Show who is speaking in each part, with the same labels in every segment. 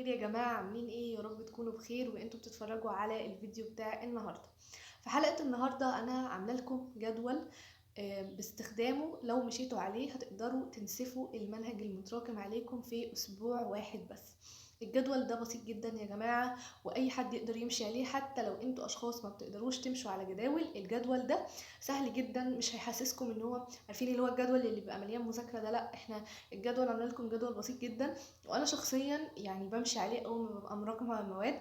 Speaker 1: يا جماعة، عاملين ايه؟ يا رب تكونوا بخير وانتوا بتتفرجوا على الفيديو بتاع النهاردة. في حلقة النهاردة انا عاملة لكم جدول باستخدامه لو مشيتوا عليه هتقدروا تنسفوا المنهج المتراكم عليكم في اسبوع واحد بس. الجدول ده بسيط جدا يا جماعة، واي حد يقدر يمشي عليه، حتى لو انتوا اشخاص ما بتقدروش تمشوا على جداول. الجدول ده سهل جدا، مش هيحسسكم ان هو عارفين اللي هو الجدول اللي بيبقى مليان مذاكرة ده. لا، احنا الجدول عامله لكم جدول بسيط جدا، وانا شخصيا يعني بمشي عليه اول ما ببقى مراكمه المواد،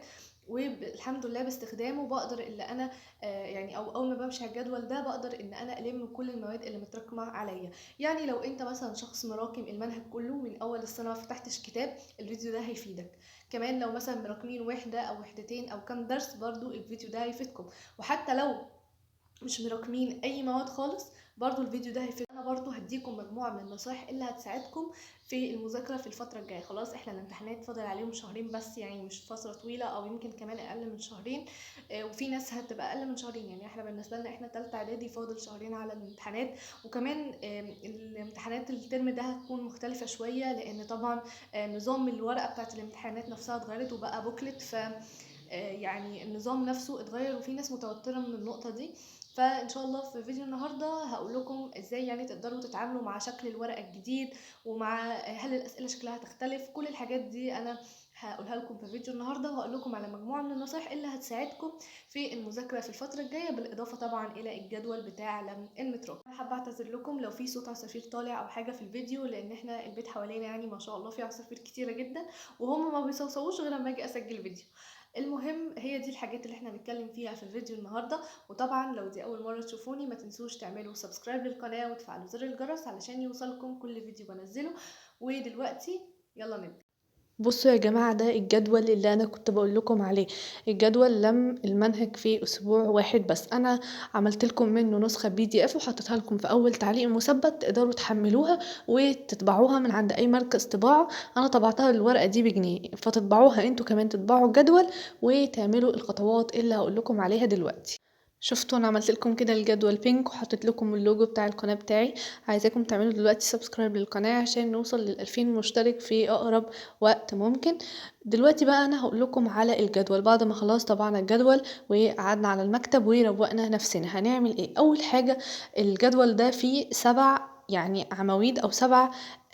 Speaker 1: والحمد لله باستخدامه بقدر ان انا يعني او اول ما بمشي على الجدول ده بقدر ان انا الم كل المواد اللي متراكمه عليا. يعني لو انت مثلا شخص مراكم المنهج كله من اول السنه ما فتحتش كتاب، الفيديو ده هيفيدك. كمان لو مثلا مراكمين وحده او وحدتين او كام درس، برضو الفيديو ده هيفيدكم. وحتى لو مش مراكمين اي مواد خالص، برضو الفيديو ده هيفيد. انا برضو هديكم مجموعه من النصايح اللي هتساعدكم في المذاكره في الفتره الجايه. خلاص احنا الامتحانات فاضل عليهم شهرين بس، يعني مش فتره طويله، او يمكن كمان اقل من شهرين. وفي ناس هتبقى اقل من شهرين. يعني احنا بالنسبه لنا احنا تالتة اعدادي فاضل شهرين على الامتحانات. وكمان الامتحانات الترم ده هتكون مختلفه شويه، لان طبعا نظام الورقه بتاعت الامتحانات نفسها اتغيرت وبقى بوكلت. ف يعني النظام نفسه اتغير، وفي ناس متوتره من النقطه دي. فان شاء الله في فيديو النهارده هقول لكم ازاي يعني تقدروا تتعاملوا مع شكل الورقه الجديد، ومع هل الاسئله شكلها هتختلف. كل الحاجات دي انا هقولها لكم في فيديو النهارده، وهقول لكم على مجموعه من النصائح اللي هتساعدكم في المذاكره في الفتره الجايه، بالاضافه طبعا الى الجدول بتاع لم المترو. انا حابه اعتذر لكم لو في صوت عصافير طالع او حاجه في الفيديو، لان احنا البيت حوالينا يعني ما شاء الله في عصافير كتيره جدا، وهم ما بيصوصوش غير لما اجي اسجل فيديو. المهم، هي دي الحاجات اللي احنا هنتكلم فيها في الفيديو النهارده. وطبعا لو دي اول مره تشوفوني، ما تنسوش تعملوا سبسكرايب للقناه وتفعلوا زر الجرس علشان يوصلكم كل فيديو بنزله. ودلوقتي يلا نبدا. بصوا يا جماعة، ده الجدول اللي أنا كنت بقول لكم عليه. الجدول لم المنهج في أسبوع واحد بس. أنا عملت لكم منه نسخة PDF وحطيتها لكم في أول تعليق مثبت، تقدروا تحملوها وتطبعوها من عند أي مركز طباعة. أنا طبعتها الورقة دي بجنيه، فتطبعوها انتوا كمان، تطبعوا الجدول وتعملوا الخطوات اللي هقول لكم عليها دلوقتي. شفتوا انا عملت لكم كده الجدول بينك، وحطيت لكم اللوجو بتاع القناه بتاعي. عايزاكم تعملوا دلوقتي سبسكرايب للقناه عشان نوصل لل2000 مشترك في اقرب وقت ممكن. دلوقتي بقى انا هقول لكم على الجدول. بعد ما خلاص طبعنا الجدول وقعدنا على المكتب وروقنا نفسنا، هنعمل ايه؟ اول حاجه، الجدول ده فيه 7 يعني عواميد او 7،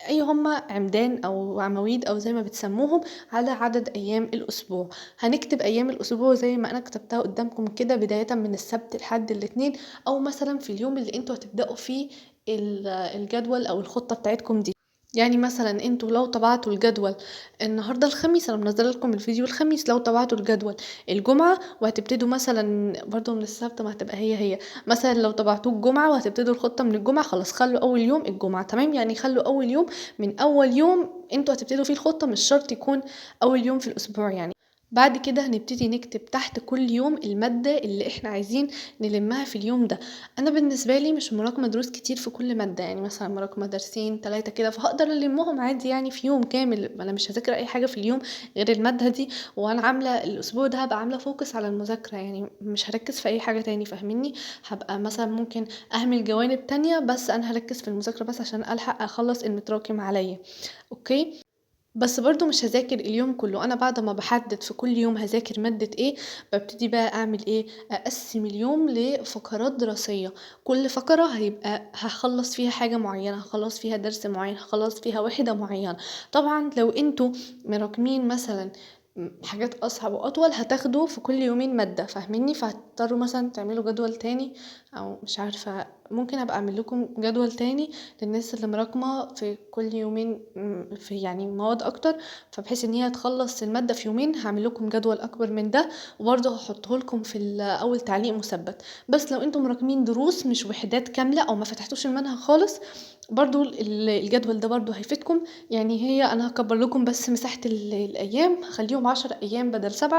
Speaker 1: اي هما عمدان او عواميد او زي ما بتسموهم، على عدد ايام الاسبوع. هنكتب ايام الاسبوع زي ما انا كتبتها قدامكم كده، بداية من السبت لحد الاثنين، او مثلا في اليوم اللي انتوا هتبدأوا فيه الجدول او الخطة بتاعتكم دي. يعني مثلا انتوا لو طبعتوا الجدول النهارده الخميس، انا منزله لكم الفيديو الخميس، لو طبعتوا الجدول الجمعه وهتبتدوا مثلا برضو من السبت، ما هتبقى هي مثلا لو طبعتوه الجمعه وهتبتدوا الخطه من الجمعه، خلاص خلوا اول يوم الجمعه. تمام؟ يعني خلوا اول يوم من اول يوم انتوا هتبتدوا فيه الخطه، مش شرط يكون اول يوم في الاسبوع يعني. بعد كده هنبتدي نكتب تحت كل يوم المادة اللي احنا عايزين نلمها في اليوم ده. انا بالنسبة لي مش مراكمة دروس كتير في كل مادة، يعني مثلا مراكمة درسين 3 كده، فهقدر المهم عادي يعني في يوم كامل. انا مش هذاكر اي حاجة في اليوم غير المادة دي، وانا عاملة الاسبوع ده هبقى عاملة فوكس على المذاكرة، يعني مش هركز في اي حاجة تاني، فاهميني؟ هبقى مثلا ممكن اهمل جوانب تانية، بس انا هركز في المذاكرة بس عشان الحق اخلص المتراكم عليا. اوكي؟ بس برضو مش هذاكر اليوم كله. انا بعد ما بحدد في كل يوم هذاكر مادة ايه، ببتدي بقى اعمل ايه؟ اقسم اليوم لفقرات دراسية. كل فقرة هيبقى هخلص فيها حاجة معينة، هخلص فيها درس معين، هخلص فيها وحدة معينة. طبعا لو انتوا مراكمين مثلا حاجات اصعب واطول، هتاخدوا في كل يومين مادة، فاهميني؟ فهتضطروا مثلا تعملوا جدول تاني، او مش عارفة، ممكن ابقى اعمل لكم جدول تاني للناس اللي مراكمة في كل يومين في يعني مواد اكتر، فبحيث ان هي تخلص المادة في يومين. هعمل لكم جدول اكبر من ده، وبرضه هحطه لكم في اول تعليق مثبت. بس لو انتم مراكمين دروس مش وحدات كاملة، او ما فتحتوش المنهج خالص، برضو الجدول ده برضو هيفيدكم. يعني هي انا هكبر لكم بس مساحة الايام، هخليهم 10 ايام بدل 7،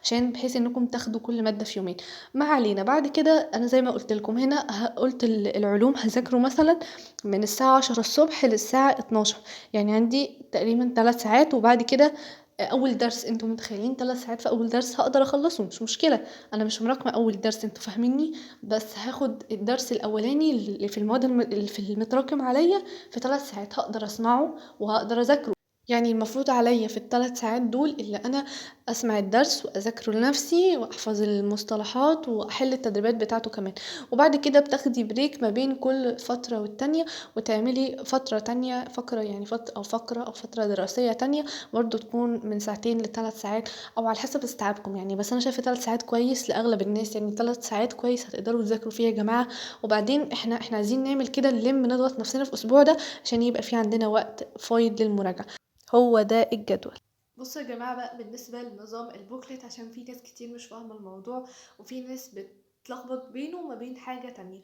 Speaker 1: عشان بحيث انكم تاخدوا كل مادة في يومين. ما علينا. بعد كده انا زي ما قلت لكم هنا، قلت العلوم هذاكروا مثلا من الساعة 10 الصبح للساعة 12، يعني عندي تقريبا 3 ساعات. وبعد كده اول درس، انتوا متخيلين 3 ساعات في اول درس هقدر اخلصه؟ مش مشكلة، انا مش مراكمة اول درس، انتوا فاهميني؟ بس هاخد الدرس الاولاني اللي في المواد اللي في المتراكم عليا في 3 ساعات، هقدر اسمعه وهقدر اذاكره. يعني المفروض عليا في ال3 ساعات دول اللي أنا أسمع الدرس وأذاكره لنفسي وأحفظ المصطلحات وأحل التدريبات بتاعته كمان، وبعد كده بتاخدي بريك ما بين كل فترة والتانية وتعملي فترة تانية فقرة يعني فقرة أو فترة دراسية تانية برضه تكون من 2 ل3 ساعات أو على حسب استيعابكم يعني. بس أنا شايفة 3 ساعات كويس لأغلب الناس، يعني 3 ساعات كويس هتقدروا تذاكروا فيها يا جماعة. وبعدين احنا عايزين نعمل كده نضغط نفسنا في الأسبوع ده عشان يبقى في عندنا وقت فايض للمراجعة. هو ده الجدول. بصوا يا جماعة بقى بالنسبة لنظام البوكلت، عشان في ناس كتير مش فاهمة الموضوع وفي ناس بتلخبط بينه وما بين حاجة تانية.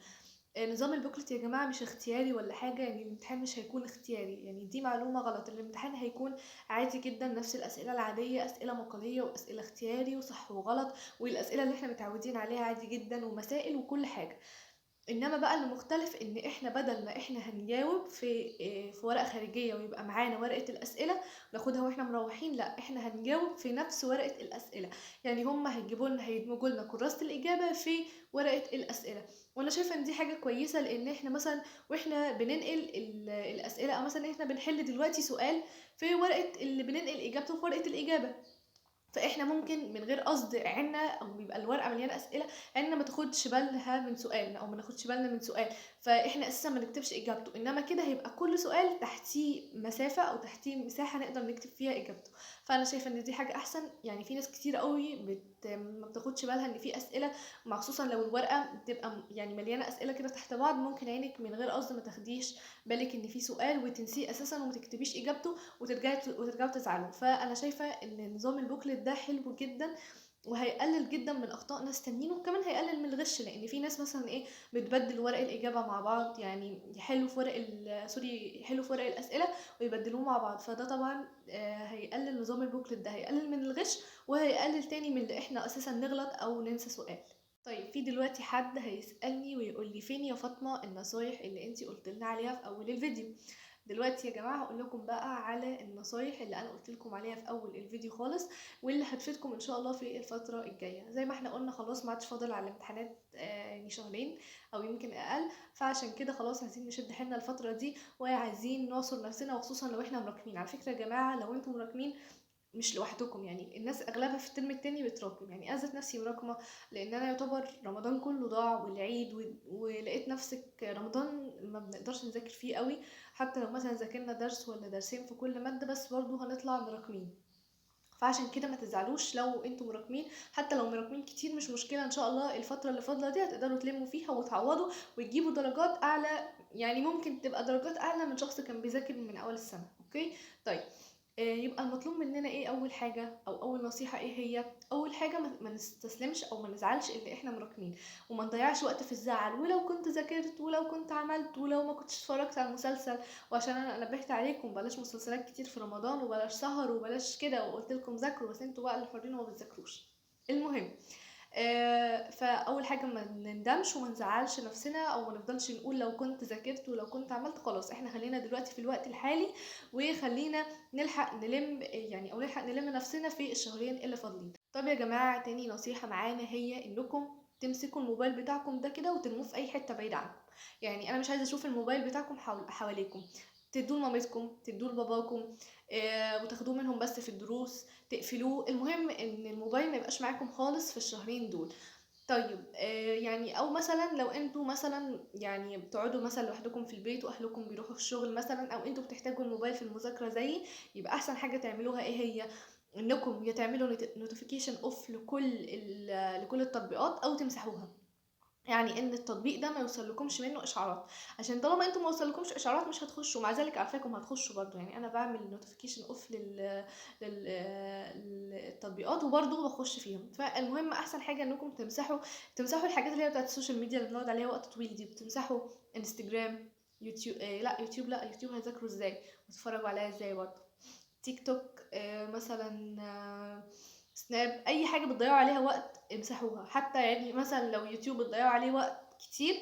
Speaker 1: نظام البوكلت يا جماعة مش اختياري ولا حاجة، يعني الامتحان مش هيكون اختياري، يعني دي معلومة غلط. الامتحان هيكون عادي جدا، نفس الأسئلة العادية، أسئلة مقالية وأسئلة اختياري وصح وغلط، والأسئلة اللي احنا متعودين عليها عادي جدا ومسائل وكل حاجة. انما بقى اللي مختلف ان احنا بدل ما احنا هنجاوب في ورقه خارجيه ويبقى معانا ورقه الاسئله ناخدها واحنا مروحين، لا احنا هنجاوب في نفس ورقه الاسئله. يعني هم هيدمجوا لنا كراسه الاجابه في ورقه الاسئله. وانا شايفه ان دي حاجه كويسه، لان احنا مثلا واحنا بننقل الاسئله، او مثلا احنا بنحل دلوقتي سؤال في ورقه اللي بننقل اجابته في ورقه الاجابه، فاحنا ممكن من غير قصد عنا او بيبقى الورقه مليانه اسئله عنا ما تاخدش بالها من سؤال او ما ناخدش بالنا من سؤال، فاحنا اساسا ما نكتبش اجابته. انما كده هيبقى كل سؤال تحتيه مسافه او تحتيه مساحه نقدر نكتب فيها اجابته. فانا شايفه ان دي حاجه احسن. يعني في ناس كتير قوي ما بتاخدش بالها ان في اسئله، خصوصا لو الورقه بتبقى يعني مليانه اسئله كده تحت بعض، ممكن عينك من غير قصد ما تاخديش بالك ان في سؤال وتنسيه اساسا وما تكتبيش اجابته وترجعوا تزعلوا. فانا شايفه ان نظام البوكلت ده حلو جدا وهيقلل جدا من اخطاء ناس تانيين، وكمان هيقلل من الغش، لان في ناس مثلا ايه بتبدل ورق الاجابه مع بعض، يعني يحلوا في ورق سوري يحلوا في ورق الاسئله ويبدلوه مع بعض. فده طبعا هيقلل نظام البوكلت ده، هيقلل من الغش وهيقلل تاني من ان احنا اساسا نغلط او ننسى سؤال. طيب في دلوقتي حد هيسألني ويقول لي فين يا فاطمة النصايح اللي انتي قلت لنا عليها في اول الفيديو؟ دلوقتي يا جماعة هقول لكم بقى على النصايح اللي انا قلت لكم عليها في اول الفيديو خالص، واللي هتفيدكم ان شاء الله في الفترة الجاية. زي ما احنا قلنا خلاص ما عادش فاضل على الامتحانات يعني شهرين او يمكن اقل، فعشان كده خلاص عايزين نشد حيلنا الفترة دي وعايزين نعصر نفسنا، وخصوصا لو احنا مراكمين. على فكرة يا جماعة لو انتم مراكمين مش لوحدكم، يعني الناس اغلبها في الترم التاني بتراكم، يعني اذت نفسي مراكمه، لان انا يعتبر رمضان كله ضاع والعيد ولقيت نفسك رمضان ما بنقدرش نذاكر فيه قوي، حتى لو مثلا ذاكرنا درس ولا درسين في كل ماده بس برضه هنطلع مراكمين. فعشان كده ما تزعلوش لو انتوا مراكمين، حتى لو مراكمين كتير مش مشكله، ان شاء الله الفتره اللي فاضله دي هتقدروا تلموا فيها وتعوضوا وتجيبوا درجات اعلى، يعني ممكن تبقى درجات اعلى من شخص كان بيذاكر من اول السنه. اوكي طيب يبقى المطلوب مننا ايه اول حاجه او اول نصيحه؟ ايه هي اول حاجه؟ ما نستسلمش او ما نزعلش اللي احنا مراكمين، وما نضيعش وقت في الزعل، ولو كنت ذاكرت ولو كنت عملت ولو ما كنتش اتفرجت على المسلسل. وعشان انا نبهت عليكم بلاش مسلسلات كتير في رمضان وبلاش سهر وبلاش كده، وقلت لكم ذاكروا، بس انتوا بقى اللي حرين وما بتذاكروش. المهم فاول حاجه ما نندمش وما نزعلش نفسنا او ما نفضلش نقول لو كنت ذاكرت ولو كنت عملت. خلاص احنا خلينا دلوقتي في الوقت الحالي، وخلينا نلحق نلم يعني او نلحق نلم نفسنا في الشهرين اللي فاضلين. طب يا جماعه تاني نصيحه معانا هي انكم تمسكوا الموبايل بتاعكم ده كده وترموه في اي حته بعيد عنكم. يعني انا مش عايزه اشوف الموبايل بتاعكم حواليكم، تدوه لمامتكم تدوه لباباكم وتاخدوه منهم بس في الدروس، تقفلوه. المهم ان الموبايل ما يبقاش معاكم خالص في الشهرين دول. طيب يعني او مثلا لو انتوا مثلا يعني بتقعدوا مثلا لوحدكم في البيت واهلكم بيروحوا الشغل مثلا، او انتوا بتحتاجوا الموبايل في المذاكره زيي، يبقى احسن حاجه تعملوها ايه هي؟ انكم يا تعملوا نوتيفيكيشن اوف لكل التطبيقات او تمسحوها. يعني ان التطبيق ده ما يوصلكمش منه اشعارات، عشان طالما انتم ما وصلكمش اشعارات مش هتخشوا، مع ذلك عارفاكم هتخشوا برضو. يعني انا بعمل نوتيفيكيشن اوف للتطبيقات وبرضو بخش فيهم. فالمهم احسن حاجه انكم تمسحوا الحاجات اللي هي بتاعت السوشيال ميديا اللي بنقعد عليها وقت طويل دي، بتمسحوا انستجرام، يوتيوب لا يوتيوب لا، يوتيوب هيذاكروا ازاي وتتفرجوا عليها ازاي برضو، تيك توك مثلا سناب، اي حاجه بتضيعوا عليها وقت امسحوها. حتى يعني مثلا لو يوتيوب بتضيعوا عليه وقت كتير،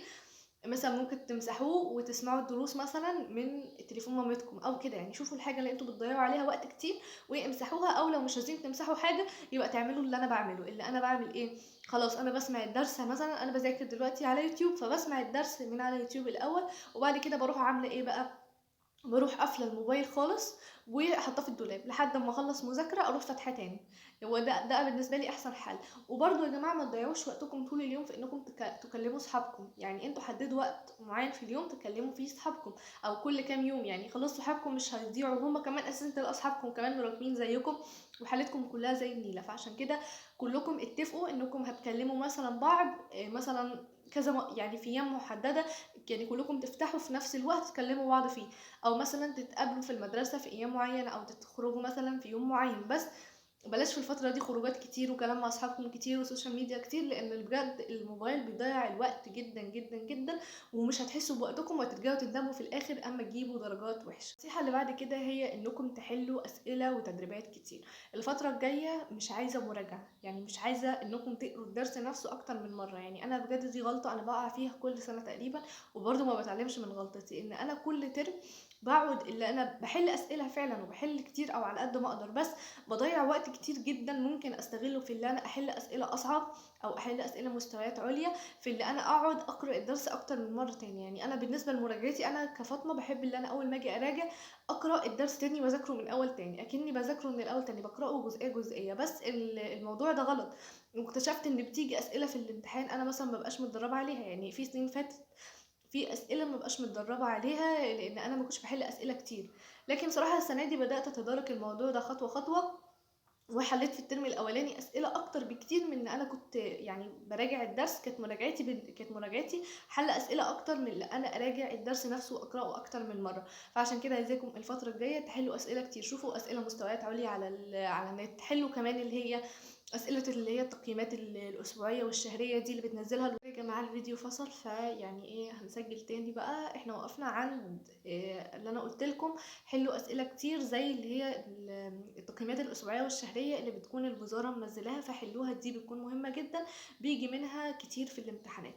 Speaker 1: مثلا ممكن تمسحوه وتسمعوا الدروس مثلا من تليفون مامتكم او كده. يعني شوفوا الحاجه اللي انتوا بتضيعوا عليها وقت كتير وامسحوها، او لو مش عايزين تمسحوا حاجه يبقى تعملوا اللي انا بعمله. اللي انا بعمل ايه؟ خلاص انا بسمع الدرس، مثلا انا بذاكر دلوقتي على يوتيوب فبسمع الدرس من على يوتيوب الاول، وبعد كده بروح عامله ايه بقى؟ باروح قافله الموبايل خالص وحاطاه في الدولاب لحد ما اخلص مذاكره اروح فاتحاه تاني. هو ده بالنسبه لي احسن حل. وبرضه يا جماعه ما تضيعوش وقتكم طول اليوم في انكم تكلموا صحابكم. يعني انتوا حددوا وقت معين في اليوم تكلموا فيه صحابكم، او كل كام يوم. يعني خلاص صحابكم مش هيضيعوا، وهم كمان اساسا تبقى اصحابكم كمان مراكمين زيكم وحالتكم كلها زي النيله. فعشان كده كلكم اتفقوا انكم هتكلموا مثلا بعض مثلا كذا يعني في ايام محدده. يعني كلكم تفتحوا في نفس الوقت تكلموا بعض فيه، او مثلا تتقابلوا في المدرسه في ايام معينه، او تخرجوا مثلا في يوم معين. بس بلاش في الفتره دي خروجات كتير وكلام مع اصحابكم كتير وسوشيال ميديا كتير، لان بجد الموبايل بيضيع الوقت جدا جدا جدا، ومش هتحسوا بوقتكم وهترجعوا تندموا في الاخر اما تجيبوا درجات وحشه. النصيحه اللي بعد كده هي انكم تحلوا اسئله وتدريبات كتير. الفتره الجايه مش عايزه مراجعه، يعني مش عايزه انكم تقروا الدرس نفسه اكتر من مره. يعني انا بجد دي غلطه انا بقع فيها كل سنه تقريبا، وبرضه ما بتعلمش من غلطتي. ان انا كل ترم بقعد اللي انا بحل اسئله فعلا وبحل كتير او على قد ما اقدر، بس بضيع وقت كتير جدا ممكن استغله في اللي انا احل اسئله اصعب او احل اسئله مستويات عليا، في اللي انا اقعد اقرا الدرس اكتر من مره تاني. يعني انا بالنسبه لمراجعتي انا كفاطمه بحب اللي انا اول ما اجي اراجع اقرا الدرس تاني واذاكره من اول تاني، اكني بذاكره من الاول تاني، بقراه جزئيه جزئيه. بس الموضوع ده غلط، واكتشفت ان بتيجي اسئله في الامتحان انا مثلا مبقاش متدربه عليها. يعني في سنين فاتت في اسئله ما بقاش متدربه عليها لان انا ما كنتش بحل اسئله كتير. لكن صراحه السنه دي بدات اتدارك الموضوع ده خطوه خطوه، وحليت في الترم الاولاني اسئله اكتر بكتير من ان انا كنت يعني براجع الدرس. كانت مراجعتي حل اسئله اكتر من ان انا اراجع الدرس نفسه واقراه اكتر من مره. فعشان كده عايزاكم الفتره الجايه تحلوا اسئله كتير. شوفوا اسئله مستويات عليا على على النت، حلوا كمان اللي هي أسئلة اللي هي التقييمات الأسبوعية والشهرية دي اللي بتنزلها. يا جماعة الفيديو فصل، فيعني ايه هنسجل تاني بقى. احنا وقفنا عند اللي انا قلت لكم حلوا أسئلة كتير زي اللي هي التقييمات الأسبوعية والشهرية اللي بتكون الوزارة منزلاها، فحلوها دي بتكون مهمة جدا، بيجي منها كتير في الامتحانات.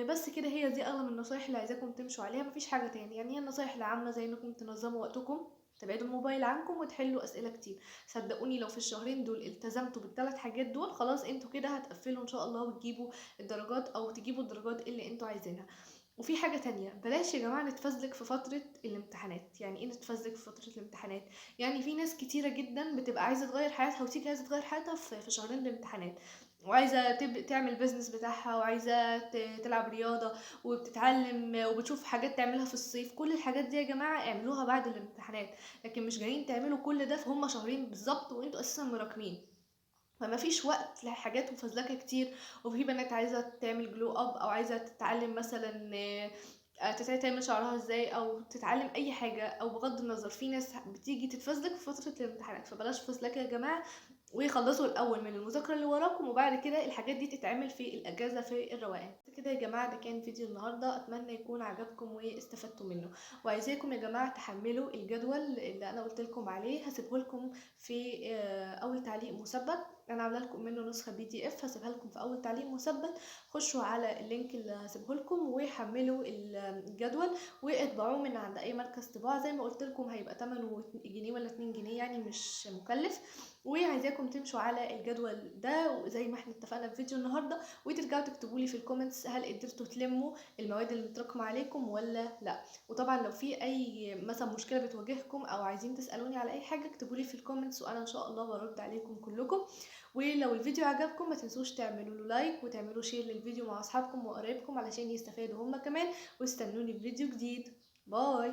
Speaker 1: بس كده هي دي اغلب النصايح اللي عايزاكم تمشوا عليها، مفيش حاجة تاني. يعني هي النصايح العامة زي انكم تنظموا وقتكم، تبعدوا الموبايل عنكم، وتحلوا اسئله كتير. صدقوني لو في الشهرين دول التزمتوا بالثلاث حاجات دول خلاص انتوا كده هتقفلوا ان شاء الله وتجيبوا الدرجات، او تجيبوا الدرجات اللي انتوا عايزينها. وفي حاجة تانية، بلاش يا جماعة نتفزلك في فترة الامتحانات. يعني ايه نتفزلك في فترة الامتحانات؟ يعني في ناس كتيرة جدا بتبقى عايزة تغير حياتها وتيجي عايزة تغير حياتها في شهرين الامتحانات، وعايزة تعمل بيزنس بتاعها، وعايزة تلعب رياضة، وبتتعلم وبتشوف حاجات تعملها في الصيف. كل الحاجات دي يا جماعة اعملوها بعد الامتحانات، لكن مش جايين تعملوا كل ده في هما شهرين بالظبط وانتوا اساسا مراكمين. فما فيش وقت لحاجات مفزلكه كتير. وفي بنات عايزه تعمل جلو اب، او عايزه تتعلم مثلا تعمل شعرها ازاي، او تتعلم اي حاجه. او بغض النظر في ناس بتيجي تتفزلك في فتره الامتحانات، فبلاش فزلكه يا جماعه، ويخلصوا الاول من المذاكره اللي وراكم، وبعد كده الحاجات دي تتعمل في الاجازه في الروقان. كده يا جماعه ده كان فيديو النهارده، اتمنى يكون عجبكم واستفدتوا منه. وعايزاكم يا جماعه تحملوا الجدول اللي انا قلت لكم عليه، هسيبه لكم في اول تعليق مثبت. انا عامله لكم منه نسخه PDF، هسيبها لكم في اول تعليق مثبت. خشوا على اللينك اللي هسيبه لكم وحملوا الجدول واطبعوه من عند اي مركز طباعه. زي ما قلت لكم هيبقى 8 جنيه ولا 2 جنيه، يعني مش مكلف. وعايزاكم تمشوا على الجدول ده زي ما احنا اتفقنا في فيديو النهارده، وترجعوا تكتبوا لي في الكومنتس هل قدرتوا تلموا المواد اللي متراكمه عليكم ولا لا. وطبعا لو في اي مثلا مشكله بتواجهكم او عايزين تسالوني على اي حاجه اكتبوا لي في الكومنتس، وانا ان شاء الله برد عليكم كلكم. ولو الفيديو عجبكم ما تنسوش تعملوا له لايك وتعملوا شير للفيديو مع اصحابكم وقرايبكم علشان يستفادوا هم كمان. واستنوني في فيديو جديد. باي.